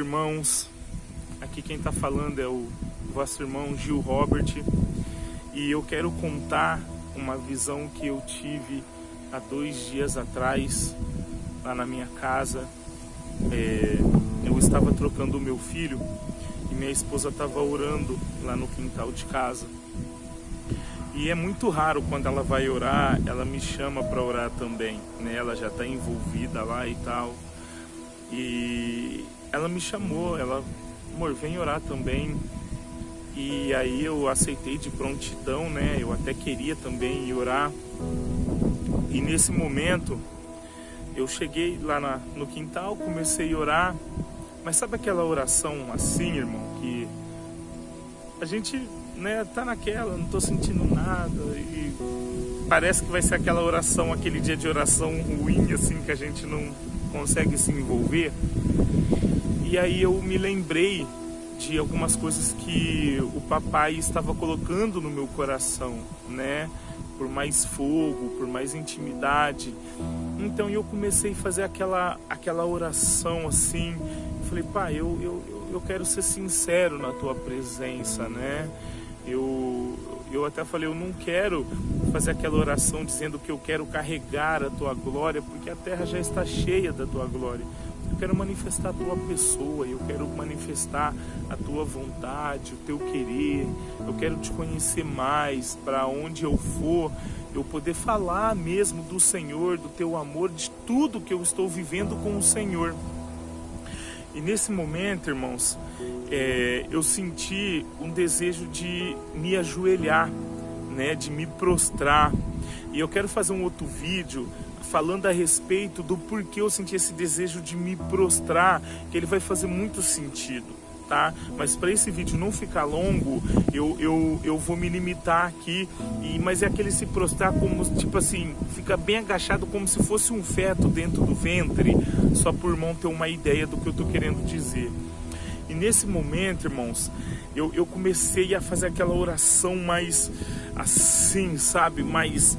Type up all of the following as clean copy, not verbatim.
irmãos, aqui quem está falando é o vosso irmão Gil Robert, e eu quero contar uma visão que eu tive há 2 dias atrás, lá na minha casa. Eu estava trocando o meu filho e minha esposa estava orando lá no quintal de casa. E é muito raro quando ela vai orar, ela me chama para orar também, né? Ela já está envolvida lá e tal. E ela me chamou, amor, vem orar também. E aí eu aceitei de prontidão, né? Eu até queria também ir orar. E nesse momento, eu cheguei lá no quintal, comecei a orar. Mas sabe aquela oração assim, irmão, que a gente, né, tá naquela, não tô sentindo nada, e parece que vai ser aquela oração, aquele dia de oração ruim, assim, que a gente não consegue se envolver. E aí eu me lembrei de algumas coisas que o papai estava colocando no meu coração, né? Por mais fogo, por mais intimidade. Então eu comecei a fazer aquela oração assim. Eu falei, pai, eu quero ser sincero na tua presença, né? Eu até falei, eu não quero fazer aquela oração dizendo que eu quero carregar a tua glória, porque a terra já está cheia da tua glória. Eu quero manifestar a tua pessoa, eu quero manifestar a tua vontade, o teu querer. Eu quero te conhecer mais, para onde eu for, eu poder falar mesmo do Senhor, do teu amor, de tudo que eu estou vivendo com o Senhor. E nesse momento, irmãos, eu senti um desejo de me ajoelhar, né, de me prostrar. E eu quero fazer um outro vídeo falando a respeito do porquê eu senti esse desejo de me prostrar, que ele vai fazer muito sentido, tá? Mas para esse vídeo não ficar longo, eu vou me limitar aqui, mas é aquele se prostrar como, tipo assim, fica bem agachado como se fosse um feto dentro do ventre, só por irmão ter uma ideia do que eu tô querendo dizer. E nesse momento, irmãos, eu comecei a fazer aquela oração mais assim, sabe? Mais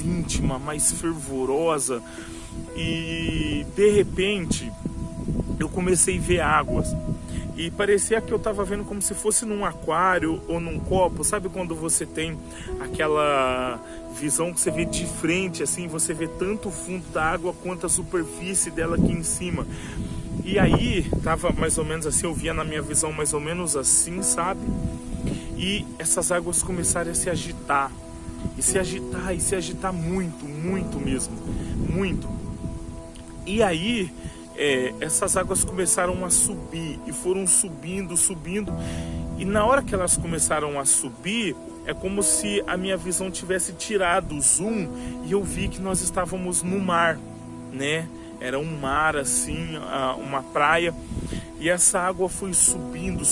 íntima, mais fervorosa. E de repente, eu comecei a ver águas. E parecia que eu estava vendo como se fosse num aquário ou num copo. Sabe quando você tem aquela visão que você vê de frente, assim, você vê tanto o fundo da água quanto a superfície dela aqui em cima. E aí, tava mais ou menos assim, eu via na minha visão mais ou menos assim, sabe? E essas águas começaram a se agitar. E se agitar muito, muito mesmo. Muito. E aí, essas águas começaram a subir. E foram subindo. E na hora que elas começaram a subir, é como se a minha visão tivesse tirado o zoom. E eu vi que nós estávamos no mar, né? Era um mar assim, uma praia. E essa água foi subindo,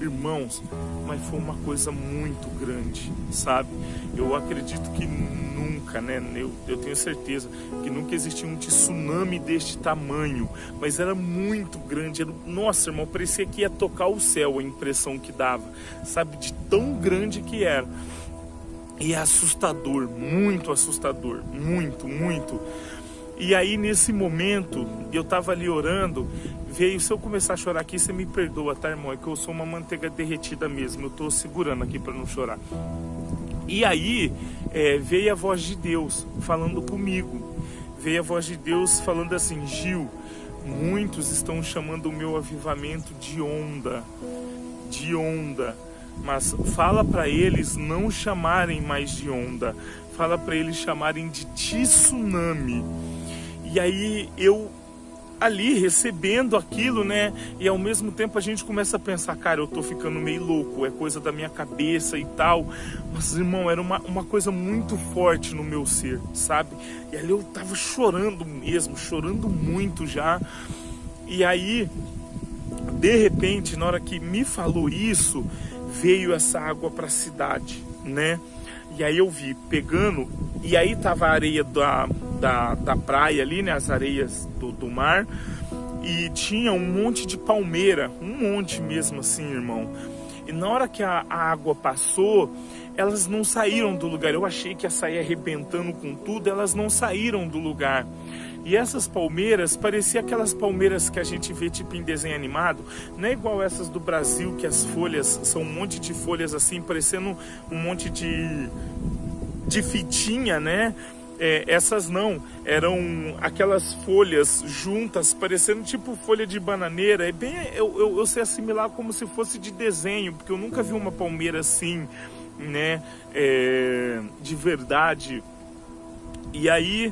irmãos. Mas foi uma coisa muito grande, sabe? Eu acredito que nunca, né? Eu tenho certeza que nunca existiu um tsunami deste tamanho. Mas era muito grande. Nossa, irmão, parecia que ia tocar o céu, a impressão que dava. Sabe? De tão grande que era. E é assustador, muito assustador. Muito, muito. E aí nesse momento, eu tava ali orando, veio, se eu começar a chorar aqui, você me perdoa, tá, irmão? É que eu sou uma manteiga derretida mesmo, eu tô segurando aqui para não chorar. E aí veio a voz de Deus falando comigo, veio a voz de Deus falando assim, Gil, muitos estão chamando o meu avivamento de onda, mas fala para eles não chamarem mais de onda, fala para eles chamarem de tsunami. E aí eu ali recebendo aquilo, né? E ao mesmo tempo a gente começa a pensar, cara, eu tô ficando meio louco, é coisa da minha cabeça e tal. Mas, irmão, era uma coisa muito forte no meu ser, sabe? E ali eu tava chorando mesmo, chorando muito já. E aí, de repente, na hora que me falou isso, veio essa água pra cidade, né? E aí eu vi pegando, e aí tava a areia da praia ali, né, as areias do mar, e tinha um monte de palmeira, um monte mesmo assim, irmão. E na hora que a água passou, elas não saíram do lugar. Eu achei que ia sair arrebentando com tudo, elas não saíram do lugar. E essas palmeiras pareciam aquelas palmeiras que a gente vê tipo em desenho animado. Não é igual essas do Brasil, que as folhas são um monte de folhas assim, parecendo um monte de fitinha, né? Essas não, eram aquelas folhas juntas, parecendo tipo folha de bananeira. Eu sei assimilar como se fosse de desenho, porque eu nunca vi uma palmeira assim, né? De verdade. E aí,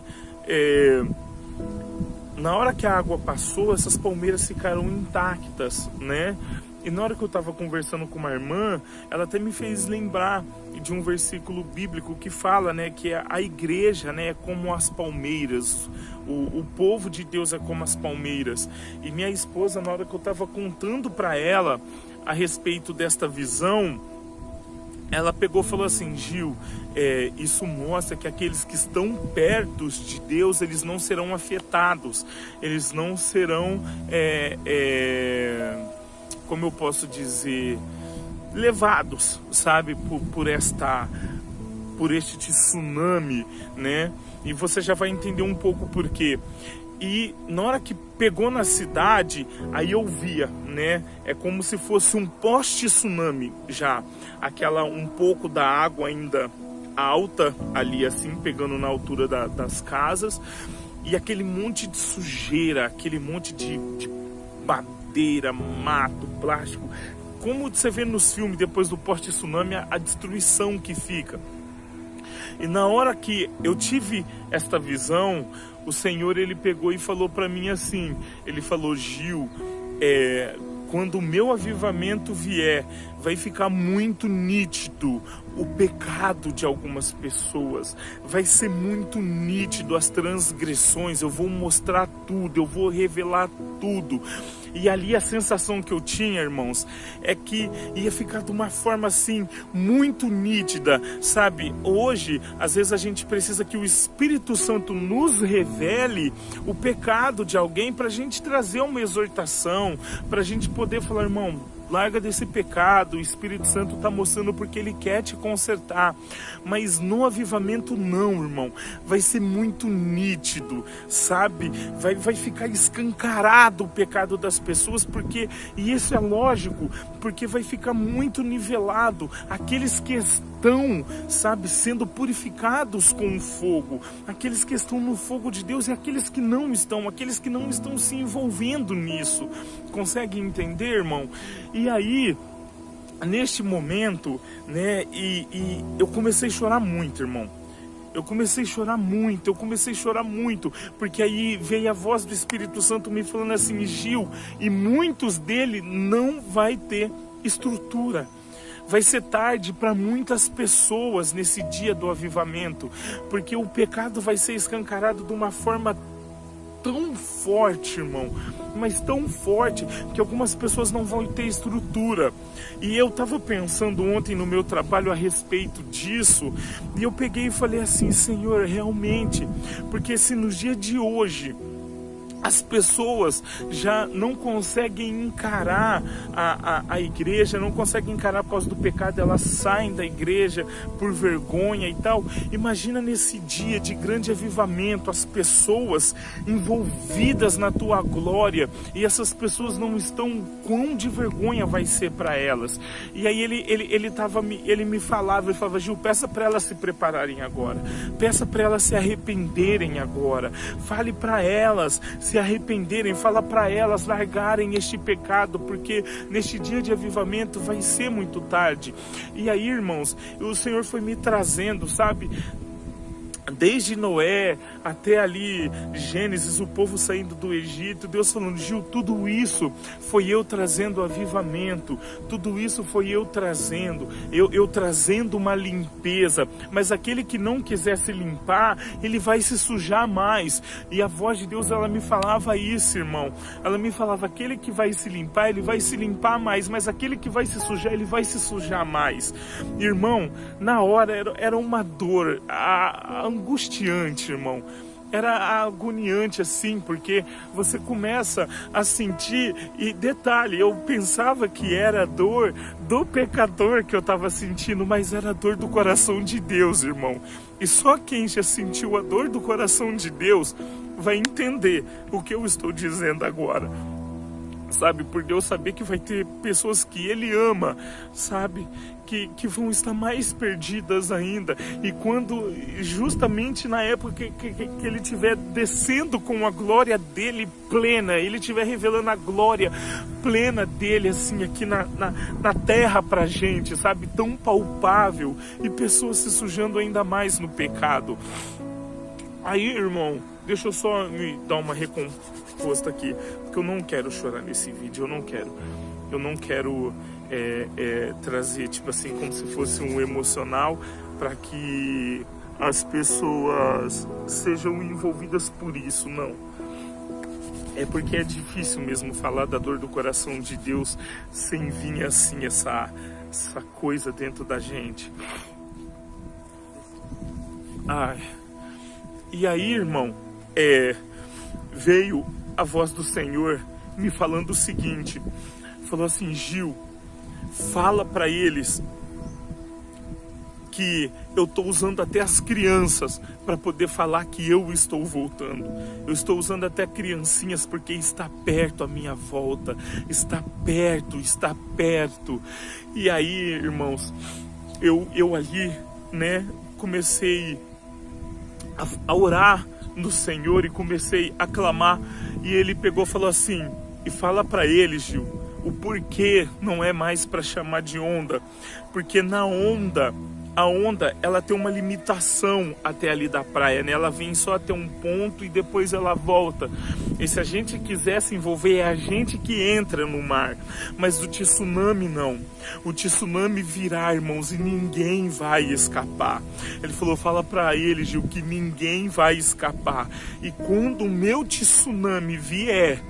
na hora que a água passou, essas palmeiras ficaram intactas, né? E na hora que eu estava conversando com uma irmã, ela até me fez lembrar de um versículo bíblico que fala, né, que a igreja, né, é como as palmeiras, o povo de Deus é como as palmeiras. E minha esposa, na hora que eu estava contando para ela a respeito desta visão, ela pegou e falou assim: Gil, isso mostra que aqueles que estão perto de Deus, eles não serão afetados, eles não serão, como eu posso dizer, levados, sabe, por este tsunami, né? E você já vai entender um pouco por quê. E na hora que pegou na cidade, aí eu via, né? É como se fosse um pós-tsunami já. Aquela um pouco da água ainda alta ali, assim, pegando na altura das casas. E aquele monte de sujeira, aquele monte de madeira, mato, plástico. Como você vê nos filmes, depois do pós-tsunami, a destruição que fica. E na hora que eu tive esta visão, o Senhor, ele pegou e falou para mim assim, ele falou: Gil, quando o meu avivamento vier, vai ficar muito nítido o pecado de algumas pessoas, vai ser muito nítido as transgressões, eu vou mostrar tudo, eu vou revelar tudo. E ali a sensação que eu tinha, irmãos, é que ia ficar de uma forma assim, muito nítida, sabe? Hoje, às vezes a gente precisa que o Espírito Santo nos revele o pecado de alguém para a gente trazer uma exortação, para a gente poder falar: irmão, larga desse pecado, o Espírito Santo está mostrando porque Ele quer te consertar. Mas no avivamento não, irmão, vai ser muito nítido, sabe? Vai ficar escancarado o pecado das pessoas, e isso é lógico, porque vai ficar muito nivelado. Aqueles que estão, sabe, sendo purificados com o fogo, aqueles que estão no fogo de Deus, e aqueles que não estão se envolvendo nisso. Consegue entender, irmão? E aí, neste momento, né, e eu comecei a chorar muito, irmão. Eu comecei a chorar muito, porque aí veio a voz do Espírito Santo me falando assim: Gil, e muitos dele não vai ter estrutura. Vai ser tarde para muitas pessoas nesse dia do avivamento, porque o pecado vai ser escancarado de uma forma tão forte, irmão, mas tão forte, que algumas pessoas não vão ter estrutura. E eu estava pensando ontem no meu trabalho a respeito disso, e eu peguei e falei assim: Senhor, realmente, porque se nos dias de hoje as pessoas já não conseguem encarar a igreja, não conseguem encarar por causa do pecado, elas saem da igreja por vergonha e tal. Imagina nesse dia de grande avivamento, as pessoas envolvidas na tua glória, e essas pessoas não estão, quão de vergonha vai ser para elas. E aí ele me falava, Gil, peça para elas se prepararem agora, peça para elas se arrependerem agora, fale para elas se arrependerem, fala para elas largarem este pecado, porque neste dia de avivamento vai ser muito tarde. E aí, irmãos, o Senhor foi me trazendo, sabe, desde Noé até ali Gênesis, o povo saindo do Egito, Deus falando: Gil, tudo isso foi eu trazendo avivamento, tudo isso foi eu trazendo, eu trazendo uma limpeza, mas aquele que não quiser se limpar, ele vai se sujar mais. E a voz de Deus, ela me falava isso, irmão, ela me falava: aquele que vai se limpar, ele vai se limpar mais, mas aquele que vai se sujar, ele vai se sujar mais. Irmão, na hora era uma dor angustiante, irmão. era agoniante assim, porque você começa a sentir, e detalhe, eu pensava que era a dor do pecador que eu estava sentindo, mas era a dor do coração de Deus, irmão. E só quem já sentiu a dor do coração de Deus vai entender o que eu estou dizendo agora. Sabe, por Deus saber que vai ter pessoas que Ele ama, sabe, que vão estar mais perdidas ainda. E quando, justamente na época que Ele estiver descendo com a glória dEle plena, Ele estiver revelando a glória plena dEle, assim, aqui na terra pra gente, sabe, tão palpável, e pessoas se sujando ainda mais no pecado. Aí, irmão, deixa eu só me dar uma recomposta aqui, porque eu não quero chorar nesse vídeo, eu não quero trazer, tipo assim, como se fosse um emocional, para que as pessoas sejam envolvidas por isso, não. É porque é difícil mesmo falar da dor do coração de Deus sem vir assim, essa coisa dentro da gente. Ai... E aí, irmão, veio a voz do Senhor me falando o seguinte, falou assim: Gil, fala para eles que eu estou usando até as crianças para poder falar que eu estou voltando. Eu estou usando até criancinhas porque está perto a minha volta, está perto. E aí, irmãos, eu ali, né, comecei a orar no Senhor e comecei a clamar, e Ele pegou e falou assim: e fala para eles, Gil, o porquê não é mais para chamar de onda, porque na onda, a onda, ela tem uma limitação até ali da praia, né? Ela vem só até um ponto e depois ela volta. E se a gente quiser se envolver, é a gente que entra no mar. Mas o tsunami não. O tsunami virá, irmãos, e ninguém vai escapar. Ele falou: fala para ele, Gil, que ninguém vai escapar. E quando o meu tsunami vier,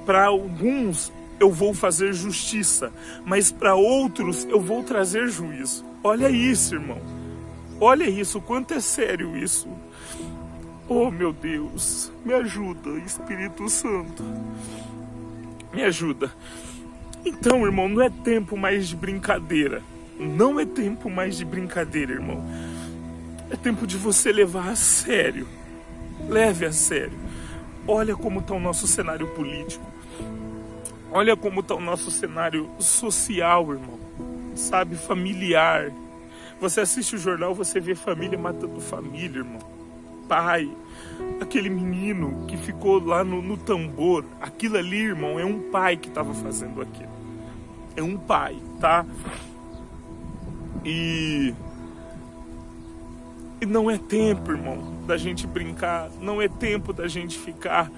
para alguns eu vou fazer justiça, mas para outros eu vou trazer juízo. Olha isso, irmão. Olha isso, quanto é sério isso. Oh, meu Deus, me ajuda, Espírito Santo. Me ajuda. Então, irmão, não é tempo mais de brincadeira. Não é tempo mais de brincadeira, irmão. É tempo de você levar a sério. Leve a sério. Olha como está o nosso cenário político. Olha como está o nosso cenário social, irmão. Sabe, familiar. Você assiste o jornal, você vê família matando família, irmão. Pai, aquele menino que ficou lá no tambor. Aquilo ali, irmão, é um pai que estava fazendo aquilo. É um pai, tá? E não é tempo, irmão, da gente brincar. Não é tempo da gente ficar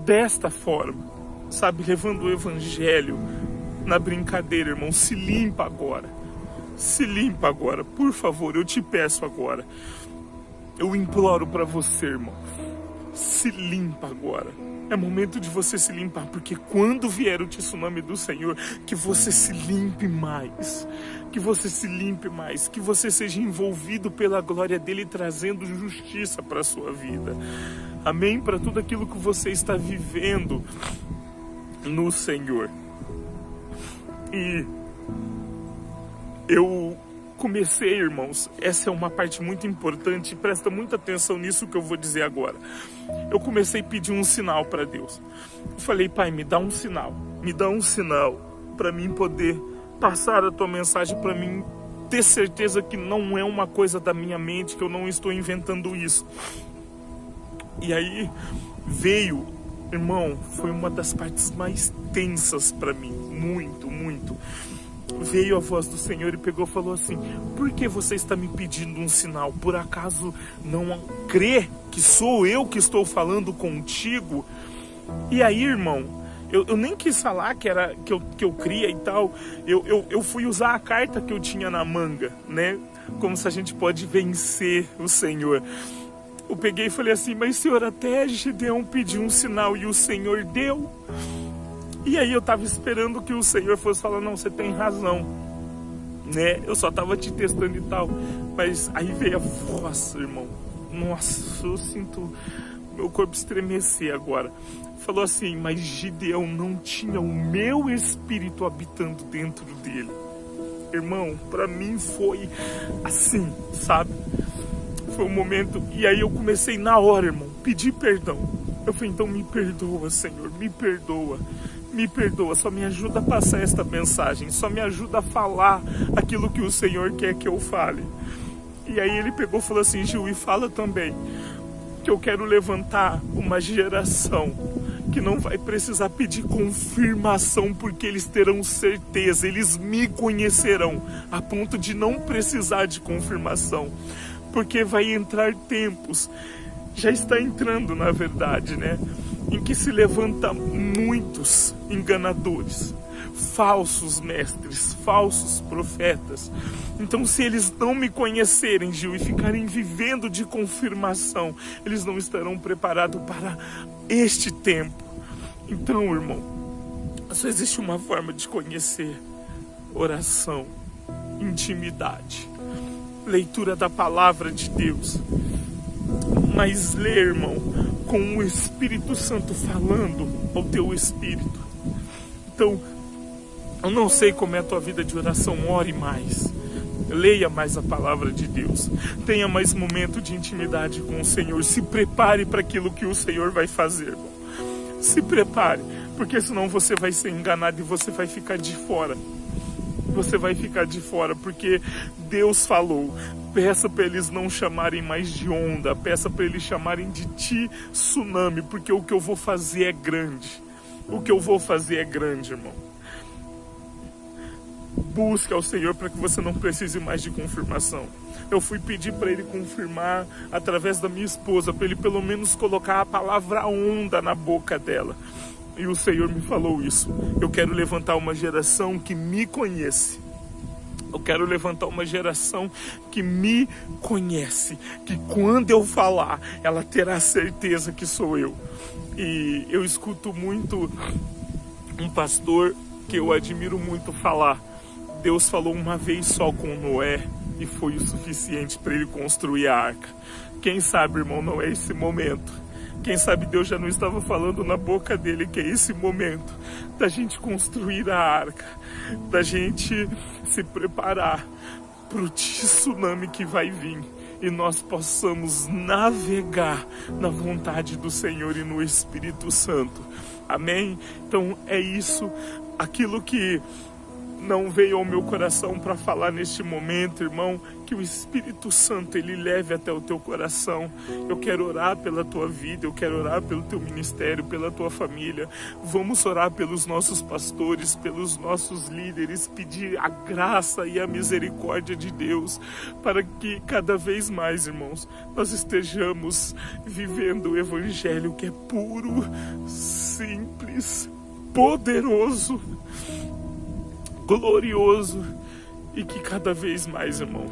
desta forma. Sabe, levando o evangelho na brincadeira, irmão. Se limpa agora. Se limpa agora, por favor, eu te peço agora. Eu imploro para você, irmão. Se limpa agora. É momento de você se limpar, porque quando vier o tsunami do Senhor, que você se limpe mais. Que você se limpe mais. Que você seja envolvido pela glória dele, trazendo justiça para a sua vida. Amém? Para tudo aquilo que você está vivendo no Senhor. E eu comecei, irmãos, essa é uma parte muito importante, presta muita atenção nisso que eu vou dizer agora. Eu comecei a pedir um sinal para Deus. Eu falei: Pai, me dá um sinal para mim poder passar a tua mensagem, para mim ter certeza que não é uma coisa da minha mente, que eu não estou inventando isso. E aí veio, irmão, foi uma das partes mais tensas para mim, muito. Veio a voz do Senhor e pegou e falou assim: por que você está me pedindo um sinal? Por acaso não crê que sou eu que estou falando contigo? E aí, irmão, eu nem quis falar que eu cria e tal. Eu fui usar a carta que eu tinha na manga, né? Como se a gente pode vencer o Senhor. Eu peguei e falei assim: mas Senhor, até Gideão pediu um sinal e o Senhor deu. E aí eu estava esperando que o Senhor fosse falar: não, você tem razão. né? Eu só tava te testando e tal. Mas aí veio a voz, irmão. Nossa, eu sinto meu corpo estremecer agora. Falou assim, mas Gideão não tinha o meu espírito habitando dentro dele. Irmão, pra mim foi assim, sabe? Foi um momento, e aí eu comecei na hora, irmão, pedir perdão. Eu falei, então me perdoa, Senhor, me perdoa, só me ajuda a passar esta mensagem, só me ajuda a falar aquilo que o Senhor quer que eu fale. E aí ele pegou e falou assim, Gil, e fala também que eu quero levantar uma geração que não vai precisar pedir confirmação, porque eles terão certeza, eles me conhecerão, a ponto de não precisar de confirmação, porque vai entrar tempos, já está entrando na verdade, né, em que se levanta muitos enganadores, falsos mestres, falsos profetas. Então, se eles não me conhecerem, Gil, e ficarem vivendo de confirmação, eles não estarão preparados para este tempo. Então, irmão, só existe uma forma de conhecer: oração, intimidade, leitura da palavra de Deus. Mas lê, irmão, com o Espírito Santo falando ao teu espírito. Então, eu não sei como é a tua vida de oração, ore mais. Leia mais a palavra de Deus. Tenha mais momento de intimidade com o Senhor. Se prepare para aquilo que o Senhor vai fazer, irmão. Se prepare, porque senão você vai ser enganado e você vai ficar de fora. Você vai ficar de fora, porque Deus falou, peça para eles não chamarem mais de onda, peça para eles chamarem de tsunami, porque o que eu vou fazer é grande. O que eu vou fazer é grande, irmão. Busque ao Senhor para que você não precise mais de confirmação. Eu fui pedir para ele confirmar através da minha esposa, para ele pelo menos colocar a palavra onda na boca dela. E o Senhor me falou isso. Eu quero levantar uma geração que me conhece. Eu quero levantar uma geração que me conhece, que quando eu falar, ela terá certeza que sou eu. E eu escuto muito um pastor que eu admiro muito falar. Deus falou uma vez só com Noé e foi o suficiente para ele construir a arca. Quem sabe, irmão, não é esse momento. Quem sabe Deus já não estava falando na boca dele que é esse momento da gente construir a arca, da gente se preparar para o tsunami que vai vir e nós possamos navegar na vontade do Senhor e no Espírito Santo. Amém? Então é isso, aquilo que não veio ao meu coração para falar neste momento, irmão, que o Espírito Santo ele leve até o teu coração. Eu quero orar pela tua vida, eu quero orar pelo teu ministério, pela tua família. Vamos orar pelos nossos pastores, pelos nossos líderes, pedir a graça e a misericórdia de Deus para que cada vez mais, irmãos, nós estejamos vivendo o evangelho que é puro, simples, poderoso, glorioso, e que cada vez mais, irmão,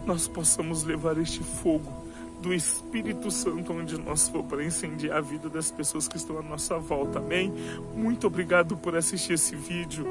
nós possamos levar este fogo do Espírito Santo onde nós for, para incendiar a vida das pessoas que estão à nossa volta. Amém? Muito obrigado por assistir esse vídeo.